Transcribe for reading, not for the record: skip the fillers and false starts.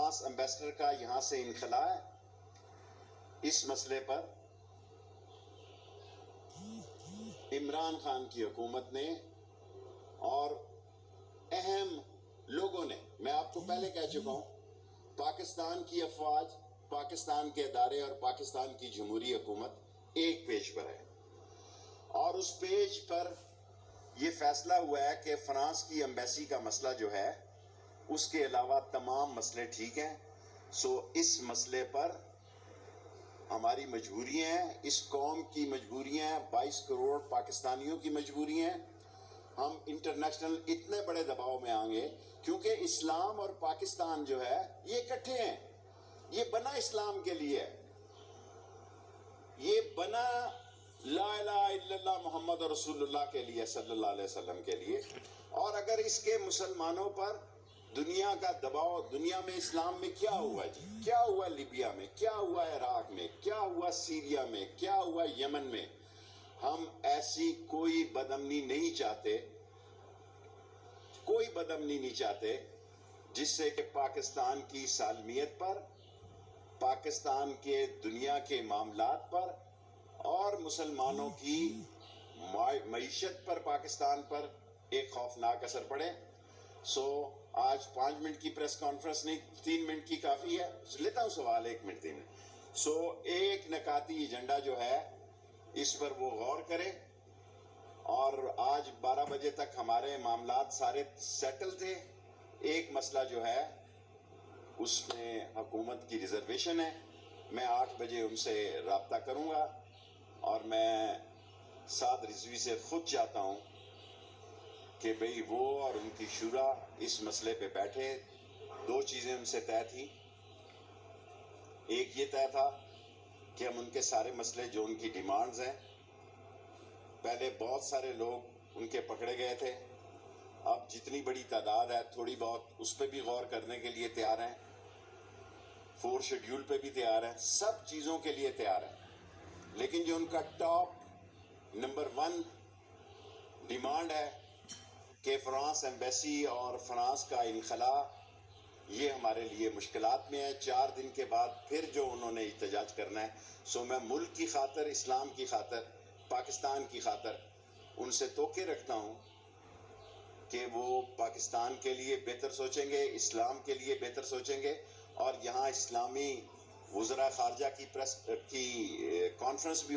France ambassador کا یہاں سے انخلا ہے. اس مسئلے پر عمران خان کی حکومت نے اور اہم لوگوں نے، میں آپ کو پہلے کہہ چکا ہوں، پاکستان کی افواج، پاکستان کے ادارے اور پاکستان کی جمہوری حکومت ایک پیج پر ہے، اور اس پیج پر یہ فیصلہ ہوا ہے کہ فرانس کی ایمبیسی کا مسئلہ جو ہے اس کے علاوہ تمام مسئلے ٹھیک ہیں. سو اس مسئلے پر ہماری مجبوریاں ہیں، اس قوم کی مجبوریاں ہیں، 22 کروڑ پاکستانیوں کی مجبوریاں ہیں. ہم انٹرنیشنل اتنے بڑے دباؤ میں آئیں گے کیونکہ اسلام اور پاکستان جو ہے یہ اکٹھے ہیں. یہ بنا اسلام کے لیے، یہ بنا لا الہ الا اللہ محمد رسول اللہ کے لیے، صلی اللہ علیہ وسلم کے لیے. اور اگر اس کے مسلمانوں پر دنیا کا دباؤ، دنیا میں اسلام میں کیا ہوا جی؟ کیا ہوا لیبیا میں؟ کیا ہوا عراق میں؟ کیا ہوا سیریا میں؟ کیا ہوا یمن میں؟ ہم ایسی کوئی بدامنی نہیں چاہتے، کوئی بدامنی نہیں چاہتے جس سے کہ پاکستان کی سالمیت پر، پاکستان کے دنیا کے معاملات پر اور مسلمانوں کی معیشت پر، پاکستان پر ایک خوفناک اثر پڑے. سو آج 5 منٹ کی پریس کانفرنس نہیں، 3 منٹ کی کافی ہے. لیتا ہوں سوال 1 منٹ 3 منٹ. سو ایک نکاتی ایجنڈا جو ہے اس پر وہ غور کرے، اور آج 12 بجے تک ہمارے معاملات سارے سیٹل تھے. ایک مسئلہ جو ہے اس میں حکومت کی ریزرویشن ہے. میں 8 بجے ان سے رابطہ کروں گا، اور میں سعد رضوی سے خود چاہتا ہوں کہ بھئی وہ اور ان کی شورا اس مسئلے پہ بیٹھے. 2 چیزیں ان سے طے تھی. ایک یہ طے تھا کہ ہم ان کے سارے مسئلے جو ان کی ڈیمانڈز ہیں، پہلے بہت سارے لوگ ان کے پکڑے گئے تھے، اب جتنی بڑی تعداد ہے تھوڑی بہت اس پہ بھی غور کرنے کے لیے تیار ہیں، 4 شیڈیول پہ بھی تیار ہیں، سب چیزوں کے لیے تیار ہیں. لیکن جو ان کا ٹاپ نمبر 1 ڈیمانڈ ہے کہ فرانس ایمبیسی اور فرانس کا انخلا، یہ ہمارے لیے مشکلات میں ہے. 4 دن کے بعد پھر جو انہوں نے احتجاج کرنا ہے. سو میں ملک کی خاطر، اسلام کی خاطر، پاکستان کی خاطر ان سے توقع رکھتا ہوں کہ وہ پاکستان کے لیے بہتر سوچیں گے، اسلام کے لیے بہتر سوچیں گے. اور یہاں اسلامی وزراء خارجہ کی کانفرنس بھی